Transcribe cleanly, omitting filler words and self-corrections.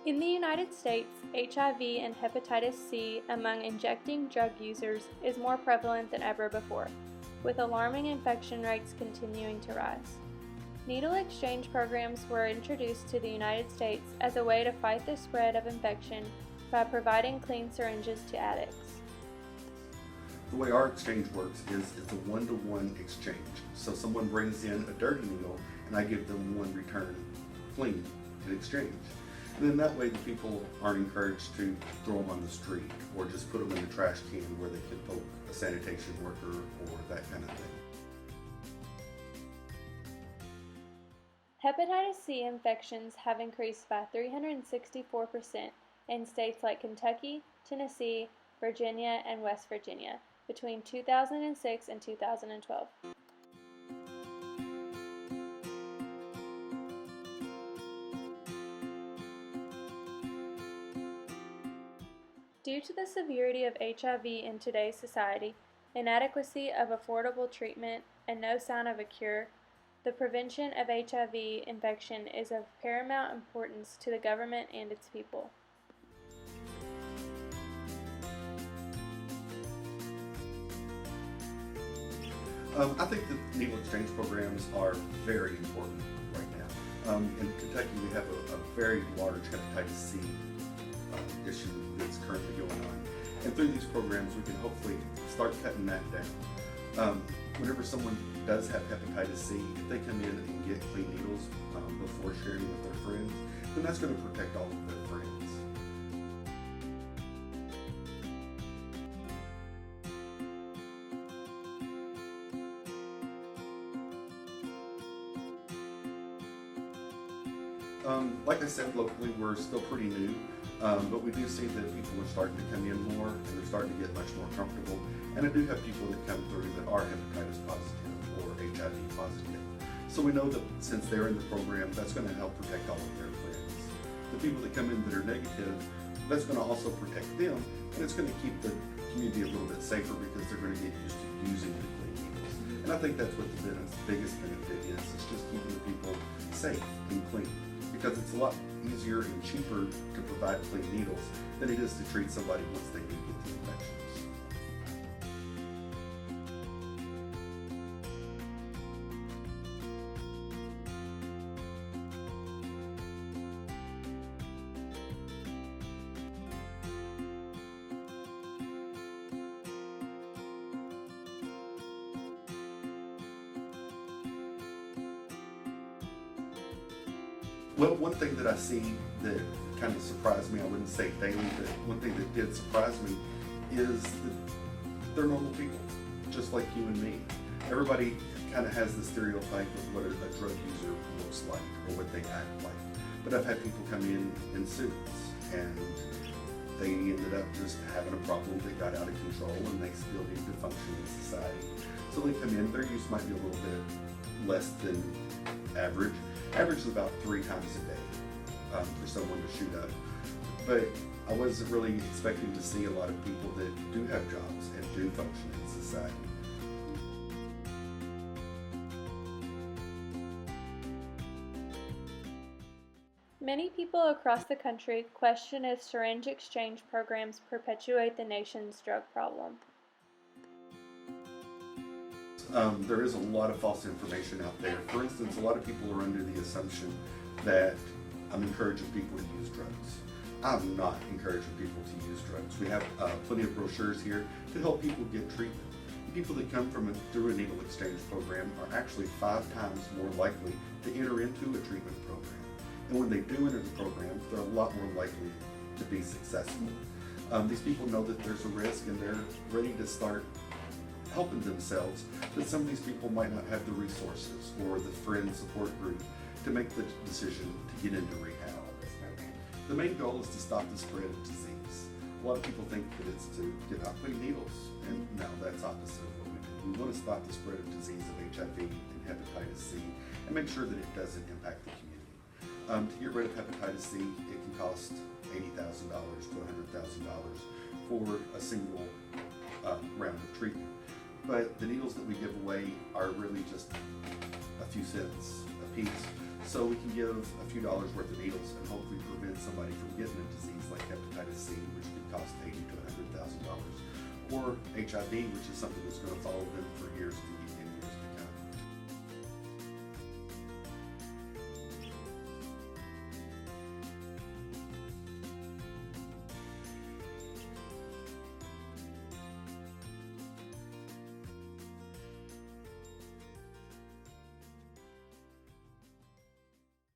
In the United States, HIV and hepatitis C among injecting drug users is more prevalent than ever before, with alarming infection rates continuing to rise. Needle exchange programs were introduced to the United States as a way to fight the spread of infection by providing clean syringes to addicts. The way our exchange works is it's a one-to-one exchange. So someone brings in a dirty needle and I give them one return clean in exchange. And then that way the people aren't encouraged to throw them on the street or just put them in the trash can where they could poke a sanitation worker or that kind of thing. Hepatitis C infections have increased by 364% in states like Kentucky, Tennessee, Virginia, and West Virginia between 2006 and 2012. Due to the severity of HIV in today's society, inadequacy of affordable treatment, and no sign of a cure, the prevention of HIV infection is of paramount importance to the government and its people. I think the needle exchange programs are very important right now. In Kentucky, we have a very large hepatitis C issue that's currently going on. And through these programs, we can hopefully start cutting that down. Whenever someone does have hepatitis C, if they come in and get clean needles before sharing with their friends, then that's going to protect all of their friends. Like I said, locally we're still pretty new, but we do see that people are starting to come in more and they're starting to get much more comfortable. And I do have people that come through that are hepatitis positive or HIV positive. So we know that since they're in the program, that's going to help protect all of their friends. The people that come in that are negative, that's going to also protect them, and it's going to keep the community a little bit safer because they're going to get used to using the clean needles. And I think that's what the biggest benefit is. It's just keeping the people safe and clean. Because it's a lot easier and cheaper to provide clean needles than it is to treat somebody once they do get the infections. Well, one thing that I see that kind of surprised me, I wouldn't say daily, but one thing that did surprise me is that they're normal people, just like you and me. Everybody kind of has the stereotype of what a drug user looks like or what they act like. But I've had people come in suits and they ended up just having a problem that got out of control and they still need to function in society. So they come in, their use might be a little bit less than average. Average is about 3 times a day for someone to shoot up. But I wasn't really expecting to see a lot of people that do have jobs and do function in society. Many people across the country question if syringe exchange programs perpetuate the nation's drug problem. There is a lot of false information out there. For instance, a lot of people are under the assumption that I'm encouraging people to use drugs. I'm not encouraging people to use drugs. We have plenty of brochures here to help people get treatment. People that come through a needle exchange program are actually 5 times more likely to enter into a treatment program. And when they do enter the program, they're a lot more likely to be successful. These people know that there's a risk and they're ready to start helping themselves, but some of these people might not have the resources or the friend support group to make the decision to get into rehab. The main goal is to stop the spread of disease. A lot of people think that it's to give out clean needles, and no, that's opposite of what we do. We want to stop the spread of disease of HIV and hepatitis C and make sure that it doesn't impact the community. To get rid of hepatitis C, it can cost $80,000 to $100,000 for a single round of treatment. But the needles that we give away are really just a few cents a piece. So we can give a few dollars worth of needles and hopefully prevent somebody from getting a disease like hepatitis C, which could cost $80,000 to $100,000, or HIV, which is something that's going to follow them for years if you